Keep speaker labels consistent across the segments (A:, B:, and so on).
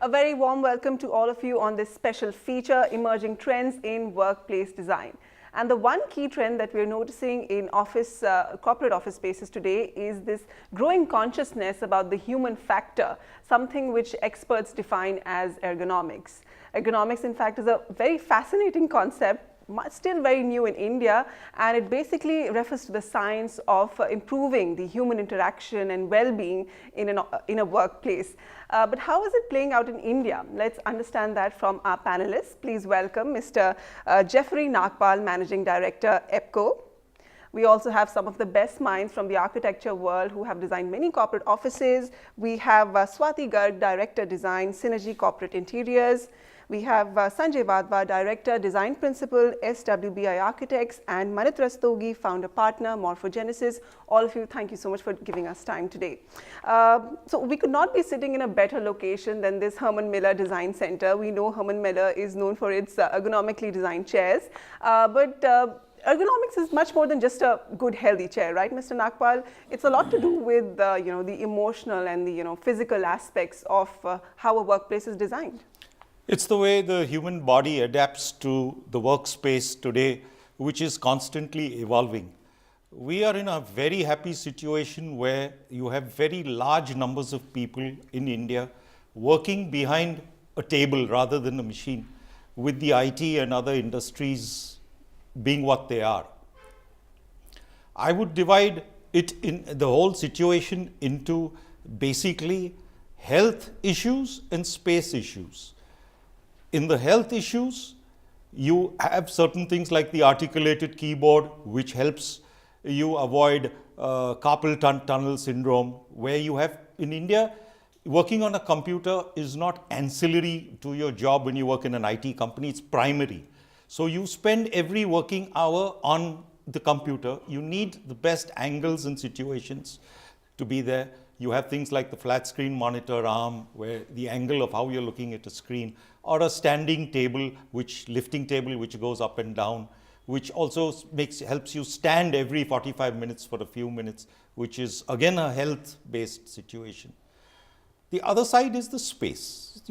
A: A very warm welcome to all of you on this special feature, Emerging Trends in Workplace Design. And the one key trend that we're noticing in corporate office spaces today is this growing consciousness about the human factor, something which experts define as ergonomics. Ergonomics, in fact, is a very fascinating concept, still very new in India, and it basically refers to the science of improving the human interaction and well-being in a workplace. But how is it playing out in India? Let's understand that from our panelists. Please welcome Mr. Jeffrey Nagpal, Managing Director, EPCO. We also have some of the best minds from the architecture world who have designed many corporate offices. We have Swati Garg, Director Design, Synergy Corporate Interiors. We have Sanjay Vadva, Director, Design Principal, SWBI Architects, and Manit Rastogi, Founder Partner, Morphogenesis. All of you, thank you so much for giving us time today. So we could not be sitting in a better location than this Herman Miller Design Center. We know Herman Miller is known for its ergonomically designed chairs, but ergonomics is much more than just a good, healthy chair, right, Mr. Nagpal? It's a lot to do with the emotional and the physical aspects of how a workplace is designed.
B: It's the way the human body adapts to the workspace today, which is constantly evolving. We are in a very happy situation where you have very large numbers of people in India working behind a table rather than a machine, with the IT and other industries being what they are. I would divide it in the whole situation into basically health issues and space issues. In the health issues, you have certain things like the articulated keyboard, which helps you avoid carpal tunnel syndrome, where you have, in India, working on a computer is not ancillary to your job when you work in an IT company, it's primary. So you spend every working hour on the computer. You need the best angles and situations to be there. You have things like the flat screen monitor arm, where the angle of how you're looking at a screen, or a standing table, lifting table, which goes up and down, which also helps you stand every 45 minutes for a few minutes, which is again a health-based situation. The other side is the space.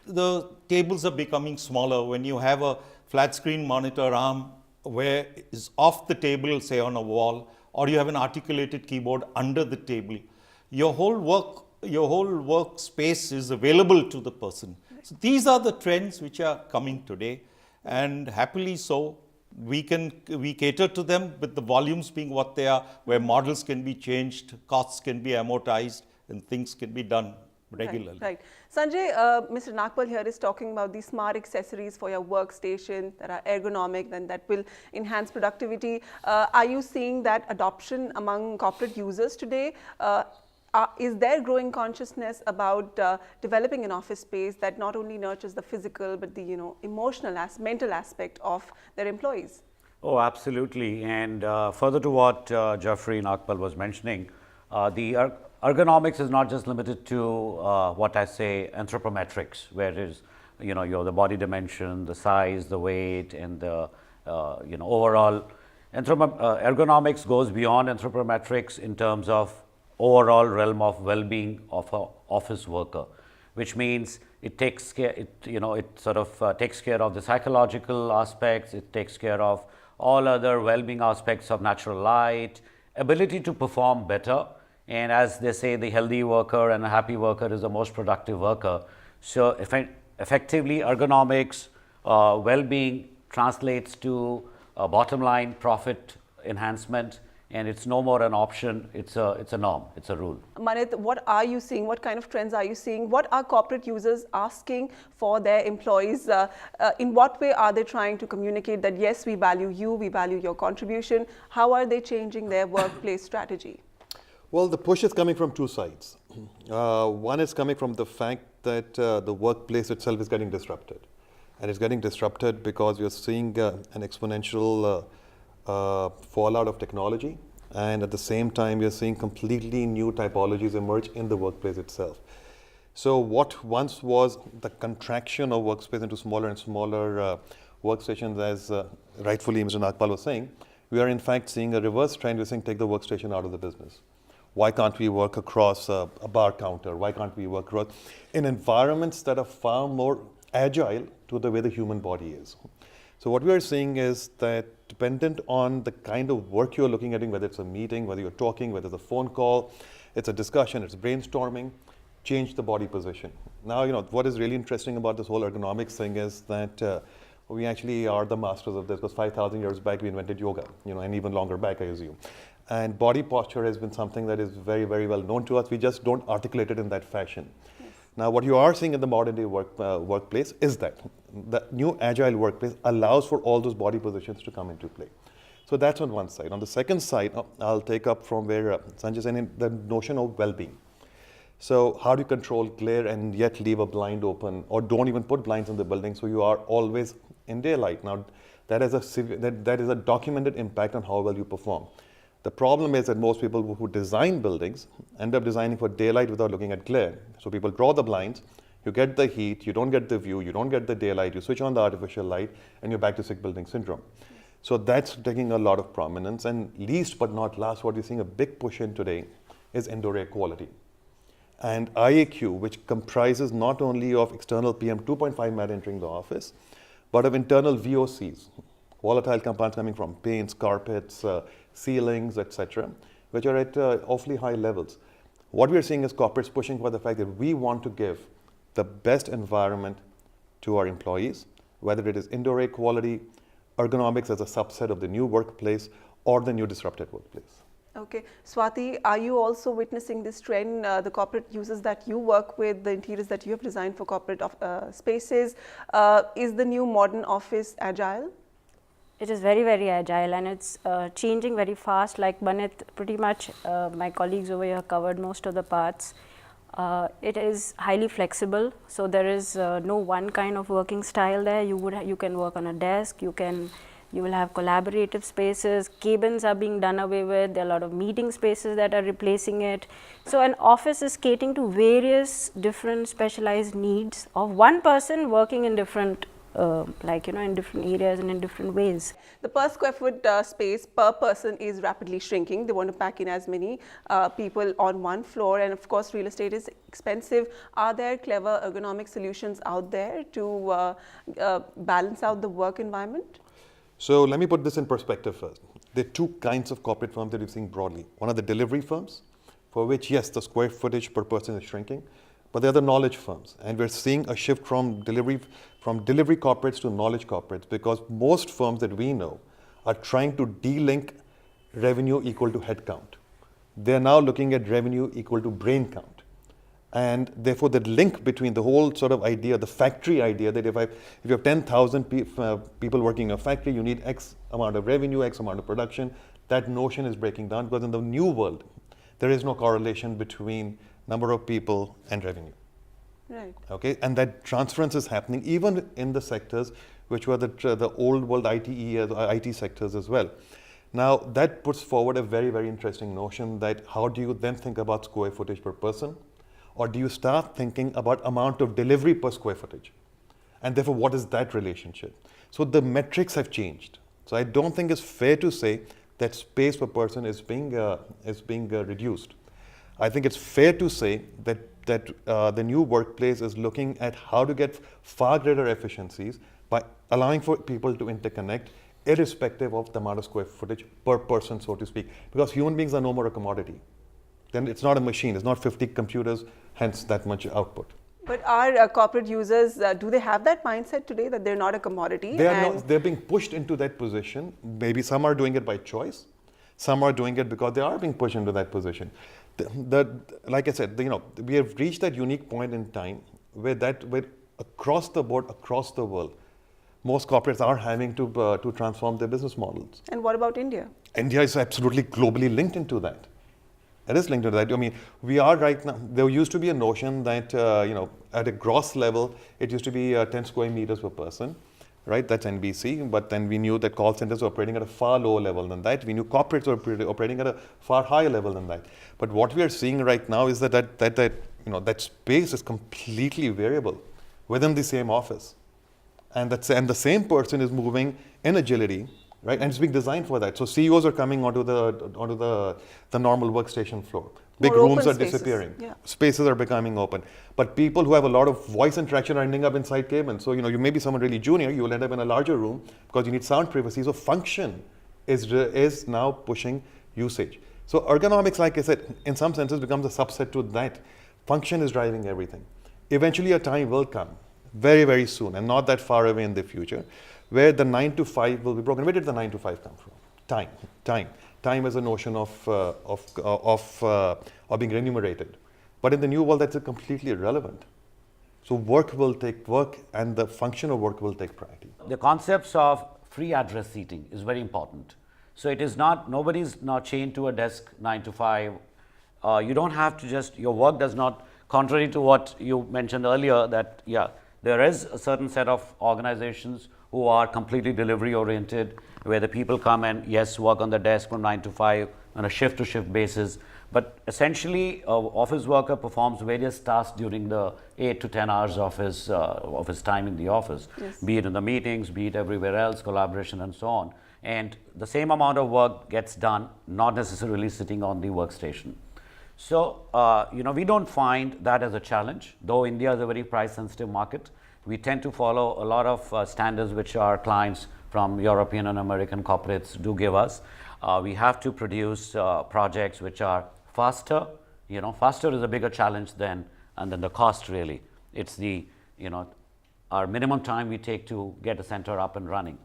B: The tables are becoming smaller. When you have a flat screen monitor arm where is off the table, say on a wall, or you have an articulated keyboard under the table, your whole workspace is available to the person. So these are the trends which are coming today, and happily so, we cater to them with the volumes being what they are, where models can be changed, costs can be amortized, and things can be done regularly.
A: Right. Sanjay, Mr. Nagpal here is talking about these smart accessories for your workstation that are ergonomic and that will enhance productivity. Are you seeing that adoption among corporate users today? Is there growing consciousness about developing an office space that not only nurtures the physical but the emotional, mental aspect of their employees?
C: Oh, absolutely. And further to what Jeffrey Nagpal was mentioning, the ergonomics is not just limited to what I say anthropometrics, where it is the body dimension, the size, the weight, and the overall. Ergonomics goes beyond anthropometrics in terms of overall realm of well-being of an office worker, which means it takes care. It sort of takes care of the psychological aspects. It takes care of all other well-being aspects of natural light, ability to perform better. And as they say, the healthy worker and a happy worker is the most productive worker. So effectively, ergonomics, well-being translates to bottom line profit enhancement. And it's no more an option, it's a norm, it's a rule.
A: Manit, what are you seeing? What kind of trends are you seeing? What are corporate users asking for their employees? In what way are they trying to communicate that, yes, we value you, we value your contribution? How are they changing their workplace strategy?
D: Well, the push is coming from two sides. One is coming from the fact that the workplace itself is getting disrupted. And it's getting disrupted because we are seeing an exponential fallout of technology, and at the same time we are seeing completely new typologies emerge in the workplace itself. So what once was the contraction of workspace into smaller and smaller workstations, as rightfully Mr. Nagpal was saying, we are in fact seeing a reverse trend. We're saying take the workstation out of the business. Why can't we work across a bar counter? Why can't we work across in environments that are far more agile to the way the human body is? So what we are seeing is that dependent on the kind of work you're looking at, whether it's a meeting, whether you're talking, whether it's a phone call, it's a discussion, it's brainstorming, change the body position. Now, what is really interesting about this whole ergonomics thing is that we actually are the masters of this, because 5,000 years back we invented yoga, and even longer back, I assume. And body posture has been something that is very, very well known to us. We just don't articulate it in that fashion. Yes. Now, what you are seeing in the modern day workplace is that the new agile workplace allows for all those body positions to come into play. So that's on one side. On the second side, I'll take up from where Sanjay said, the notion of well-being. So how do you control glare and yet leave a blind open, or don't even put blinds in the building so you are always in daylight? Now, that is a documented impact on how well you perform. The problem is that most people who design buildings end up designing for daylight without looking at glare. So people draw the blinds, you get the heat, you don't get the view, you don't get the daylight, you switch on the artificial light, and you're back to sick building syndrome. So that's taking a lot of prominence. And least but not last, what you're seeing a big push in today is indoor air quality. And IAQ, which comprises not only of external PM 2.5 matter entering the office, but of internal VOCs, volatile compounds coming from paints, carpets, ceilings, etc., which are at awfully high levels. What we're seeing is corporates pushing for the fact that we want to give the best environment to our employees, whether it is indoor air quality, ergonomics as a subset of the new workplace, or the new disrupted workplace.
A: Okay. Swati, are you also witnessing this trend, the corporate users that you work with, the interiors that you have designed for corporate spaces? Is the new modern office agile?
E: It is very, very agile, and it's changing very fast. Like Banit, pretty much my colleagues over here covered most of the parts. It is highly flexible, so there is no one kind of working style there. You can work on a desk, you will have collaborative spaces, cabins are being done away with, there are a lot of meeting spaces that are replacing it. So an office is catering to various different specialized needs of one person working in different in different areas and in different ways.
A: The per square foot space per person is rapidly shrinking. They want to pack in as many people on one floor, and of course real estate is expensive. Are there clever ergonomic solutions out there to balance out the work environment?
D: So let me put this in perspective first. There are two kinds of corporate firms that we've seen broadly. One are the delivery firms, for which yes, the square footage per person is shrinking, but they're the knowledge firms, and we're seeing a shift from delivery corporates to knowledge corporates, because most firms that we know are trying to de-link revenue equal to head count. They're now looking at revenue equal to brain count. And therefore, the link between the whole sort of idea, the factory idea, that if you have 10,000 people working in a factory, you need X amount of revenue, X amount of production, that notion is breaking down, because in the new world, there is no correlation between number of people and revenue.
A: Right.
D: Okay, and that transference is happening even in the sectors which were the old world IT sectors as well. Now, that puts forward a very, very interesting notion that how do you then think about square footage per person? Or do you start thinking about amount of delivery per square footage? And therefore, what is that relationship? So the metrics have changed. So I don't think it's fair to say that space per person is being reduced. I think it's fair to say that the new workplace is looking at how to get far greater efficiencies by allowing for people to interconnect irrespective of the amount of square footage per person, so to speak, because human beings are no more a commodity. Then it's not a machine, it's not 50 computers, hence that much output.
A: But our corporate users, do they have that mindset today that they're not a commodity?
D: They're being pushed into that position. Maybe some are doing it by choice. Some are doing it because they are being pushed into that position. Like I said, we have reached that unique point in time where across the board, across the world, most corporates are having to transform their business models.
A: And what about India?
D: India is absolutely globally linked into that. It is linked to that. I mean, we are right now, there used to be a notion that, at a gross level, it used to be 10 square meters per person, right? That's NBC. But then we knew that call centers were operating at a far lower level than that. We knew corporates were operating at a far higher level than that. But what we are seeing right now is that space is completely variable within the same office. And the same person is moving in agility, right? And it's being designed for that. So CEOs are coming onto the normal workstation floor. Big
A: More
D: rooms
A: open
D: are
A: spaces.
D: disappearing.
A: Yeah.
D: Spaces are becoming open. But people who have a lot of voice interaction are ending up inside cabins. So, you may be someone really junior, you will end up in a larger room because you need sound privacy. So function is now pushing usage. So ergonomics, like I said, in some senses becomes a subset to that. Function is driving everything. Eventually a time will come, very, very soon, and not that far away in the future, where the 9 to 5 will be broken. Where did the 9 to 5 come from? Time. Time is a notion of being remunerated. But in the new world, that's completely irrelevant. So work and the function of work will take priority.
C: The concepts of free address seating is very important. So it is not, nobody's now chained to a desk 9 to 5. You don't have to just, your work does not, contrary to what you mentioned earlier, that there is a certain set of organizations who are completely delivery oriented, where the people come and work on the desk from 9 to 5 on a shift to shift basis. But essentially, an office worker performs various tasks during the 8 to 10 hours of his time in the office, be it in the meetings, be it everywhere else, collaboration and so on. And the same amount of work gets done, not necessarily sitting on the workstation. So, we don't find that as a challenge, though India is a very price sensitive market. We tend to follow a lot of standards which our clients from European and American corporates do give us. We have to produce projects which are faster. Faster is a bigger challenge than the cost really. It's the, our minimum time we take to get a center up and running.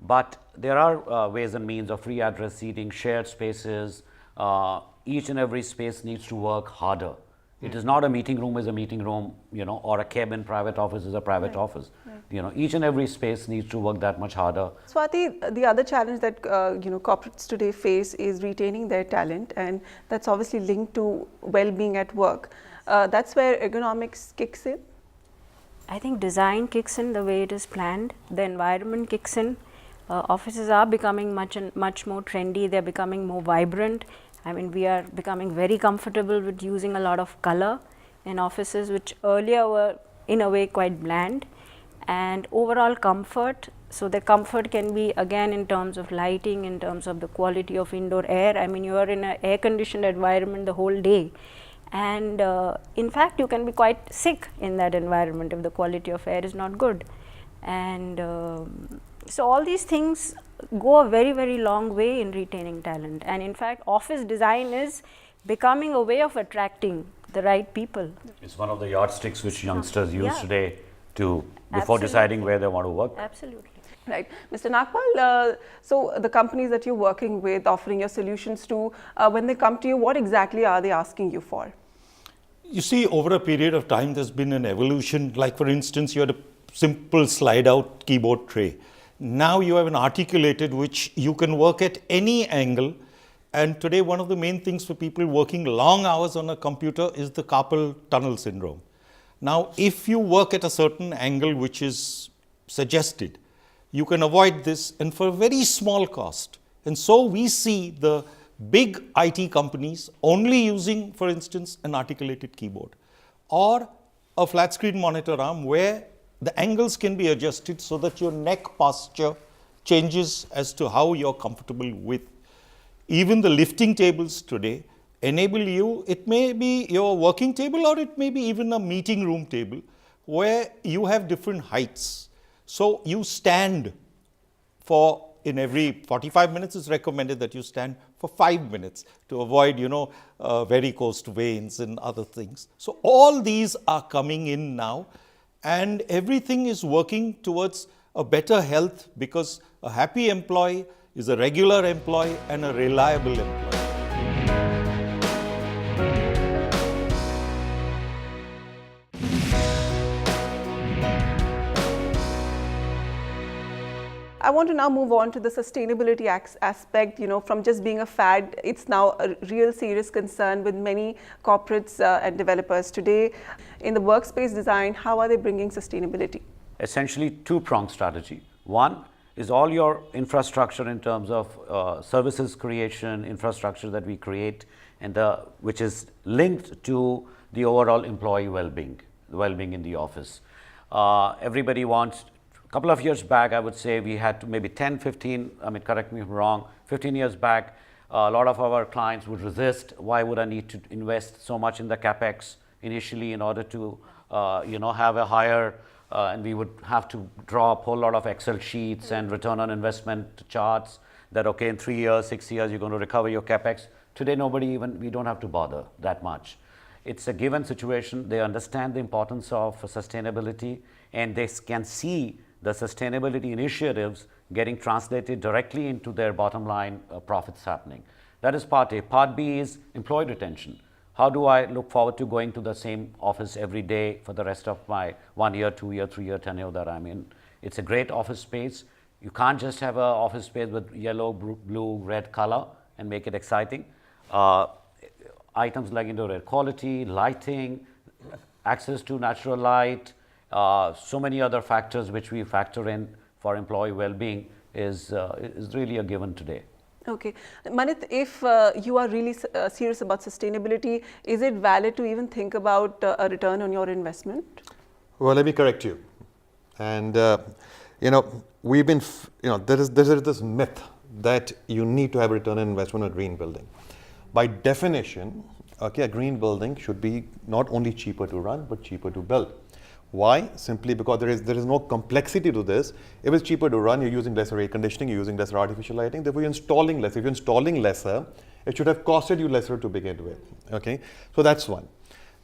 C: But there are ways and means of free address seating, shared spaces. Each and every space needs to work harder. It is not a meeting room is a meeting room, or a cabin, private office is a private office. Each and every space needs to work that much harder.
A: Swati, the other challenge that corporates today face is retaining their talent, and that's obviously linked to well-being at work. That's where ergonomics kicks in.
E: I think design kicks in the way it is planned. The environment kicks in. Offices are becoming much more trendy. They're becoming more vibrant. I mean, we are becoming very comfortable with using a lot of color in offices, which earlier were in a way quite bland. And overall comfort, so the comfort can be again in terms of lighting, in terms of the quality of indoor air. I mean, you are in an air conditioned environment the whole day, and in fact you can be quite sick in that environment if the quality of air is not good. And so all these things go a very, very long way in retaining talent, and in fact office design is becoming a way of attracting the right people.
C: It's one of the yardsticks which youngsters use today before
E: Absolutely.
C: deciding where they want to work.
E: Absolutely.
A: Right. Mr. Nagpal, so the companies that you're working with, offering your solutions to, when they come to you, what exactly are they asking you for?
B: You see, over a period of time, there's been an evolution. Like, for instance, you had a simple slide-out keyboard tray. Now you have an articulated, which you can work at any angle. And today, one of the main things for people working long hours on a computer is the carpal tunnel syndrome. Now, if you work at a certain angle which is suggested, you can avoid this, and for a very small cost. And so we see the big IT companies only using, for instance, an articulated keyboard or a flat screen monitor arm where the angles can be adjusted so that your neck posture changes as to how you're comfortable with. Even the lifting tables today enable you, it may be your working table or it may be even a meeting room table where you have different heights. So you stand for, in every 45 minutes it's recommended that you stand for 5 minutes to avoid, varicose veins and other things. So all these are coming in now, and everything is working towards a better health, because a happy employee is a regular employee and a reliable employee.
A: I want to now move on to the sustainability aspect. From just being a fad, it's now a real serious concern with many corporates and developers today. In the workspace design, how are they bringing sustainability?
C: Essentially, two-pronged strategy. One is all your infrastructure in terms of services creation, infrastructure that we create, and which is linked to the overall employee well-being in the office. Everybody wants. A couple of years back, I would say we had maybe 10, 15, correct me if I'm wrong, 15 years back, A lot of our clients would resist. Why would I need to invest so much in the capex initially in order to have a higher, and we would have to draw up a whole lot of Excel sheets and return on investment charts that, okay, in 3 years, 6 years, you're going to recover your capex. Today, we don't have to bother that much. It's a given situation. They understand the importance of sustainability, and they can see the sustainability initiatives getting translated directly into their bottom line profits happening. That is part A. Part B is employee retention. How do I look forward to going to the same office every day for the rest of my 1 year, 2 year, 3 year tenure that I'm in? It's a great office space. You can't just have an office space with yellow, blue, red color and make it exciting. Items like indoor air quality, lighting, access to natural light, so many other factors which we factor in for employee well-being is really a given today.
A: Okay. Manit, if you are really serious about sustainability, is it valid to even think about a return on your investment?
D: Well, let me correct you. And, we've been, there is this myth that you need to have a return on investment on a green building. By definition, okay, a green building should be not only cheaper to run, but cheaper to build. Why? Simply because there is no complexity to this. If it's cheaper to run, you're using lesser air conditioning, you're using lesser artificial lighting, therefore you're installing less. If you're installing lesser, it should have costed you lesser to begin with. Okay, so that's one.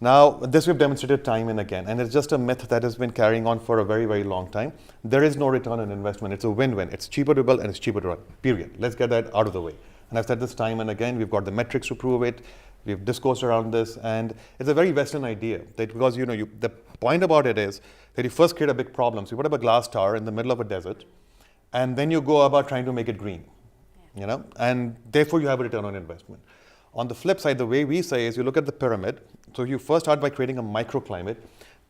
D: Now, this we've demonstrated time and again, and it's just a myth that has been carrying on for a very, very long time. There is no return on investment. It's a win-win. It's cheaper to build and it's cheaper to run, period. Let's get that out of the way. And I've said this time and again, we've got the metrics to prove it. We've discussed around this, and it's a very Western idea that because the point about it is that you first create a big problem. So you put up a glass tower in the middle of a desert, and then you go about trying to make it green, and therefore you have a return on investment. On the flip side, the way we say is you look at the pyramid. So you first start by creating a microclimate,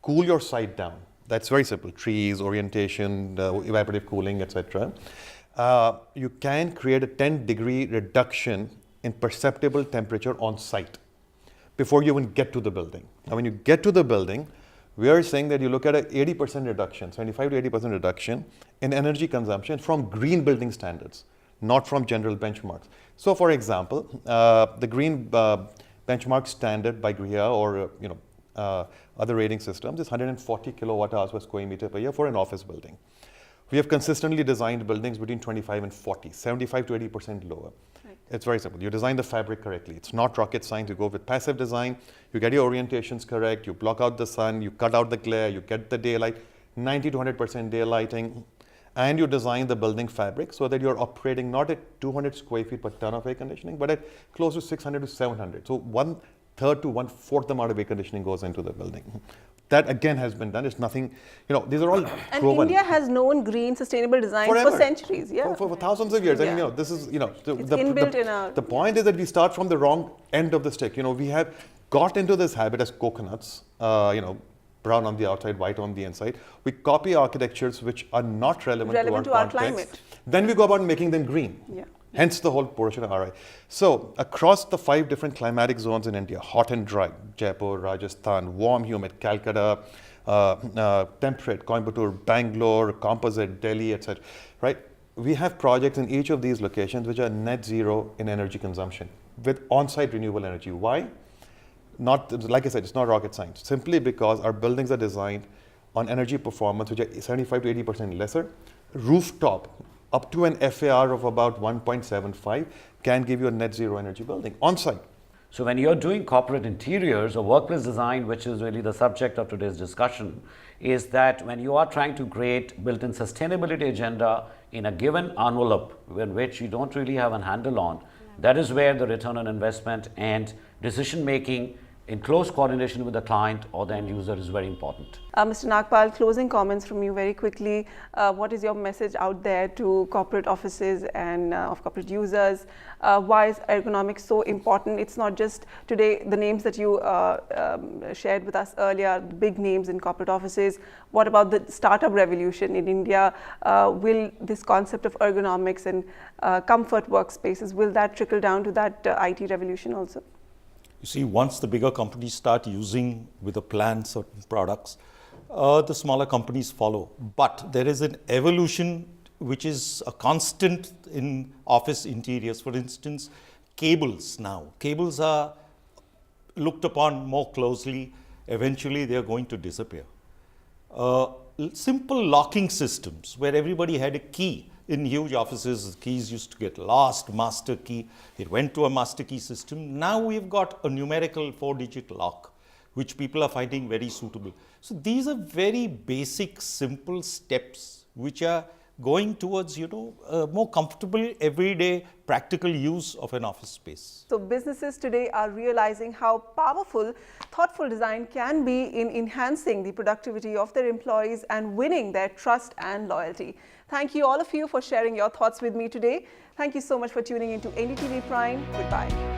D: cool your site down. That's very simple: trees, orientation, evaporative cooling, etc. You can create a 10-degree reduction in perceptible temperature on site before you even get to the building. Now, when you get to the building, we are saying that you look at an 80% reduction, 75 to 80% reduction in energy consumption from green building standards, not from general benchmarks. So, for example, the green benchmark standard by GRIA or other rating systems is 140 kilowatt hours per square meter per year for an office building. We have consistently designed buildings between 25 and 40, 75 to 80% lower. Right. It's very simple. You design the fabric correctly. It's not rocket science. You go with passive design. You get your orientations correct. You block out the sun. You cut out the glare. You get the daylight, 90 to 100% daylighting. And you design the building fabric so that you're operating not at 200 square feet per ton of air conditioning, but at close to 600 to 700. So 1/3 to 1/4 amount of air conditioning goes into the building. That again has been done. It's nothing, these are all
A: and
D: proven.
A: India has known green sustainable design
D: Forever.
A: for centuries. Yeah,
D: for thousands of years.
A: Yeah.
D: And this is,
A: it's inbuilt in our.
D: The point is that we start from the wrong end of the stick. We have got into this habit as coconuts, brown on the outside, white on the inside. We copy architectures which are not relevant to our context.
A: Climate.
D: Then we go about making them green.
A: Yeah.
D: Hence the whole portion of RI. So across the 5 different climatic zones in India, hot and dry, Jaipur, Rajasthan, warm, humid, Calcutta, temperate, Coimbatore, Bangalore, composite, Delhi, etc. Right? We have projects in each of these locations which are net zero in energy consumption with on-site renewable energy. Why? Not, like I said, it's not rocket science. Simply because our buildings are designed on energy performance which are 75 to 80% lesser. Rooftop, up to an FAR of about 1.75 can give you a net zero energy building on site.
C: So when you're doing corporate interiors or workplace design, which is really the subject of today's discussion, is that when you are trying to create built-in sustainability agenda in a given envelope in which you don't really have a handle on, that is where the return on investment and decision making in close coordination with the client or the end user is very important.
A: Mr. Nagpal, closing comments from you very quickly. What is your message out there to corporate offices and of corporate users? Why is ergonomics so important? It's not just today the names that you shared with us earlier, the big names in corporate offices. What about the startup revolution in India? Will this concept of ergonomics and comfort workspaces, will that trickle down to that IT revolution also?
B: You see, once the bigger companies start using with a plan certain products, the smaller companies follow. But there is an evolution which is a constant in office interiors. For instance, cables now. Cables are looked upon more closely. Eventually, they are going to disappear. Simple locking systems where everybody had a key. In huge offices, keys used to get lost, master key. It went to a master key system. Now we've got a numerical 4-digit lock, which people are finding very suitable. So these are very basic, simple steps which are going towards, a more comfortable, everyday, practical use of an office space.
A: So businesses today are realizing how powerful thoughtful design can be in enhancing the productivity of their employees and winning their trust and loyalty. Thank you all of you for sharing your thoughts with me today. Thank you so much for tuning into NDTV Prime. Goodbye.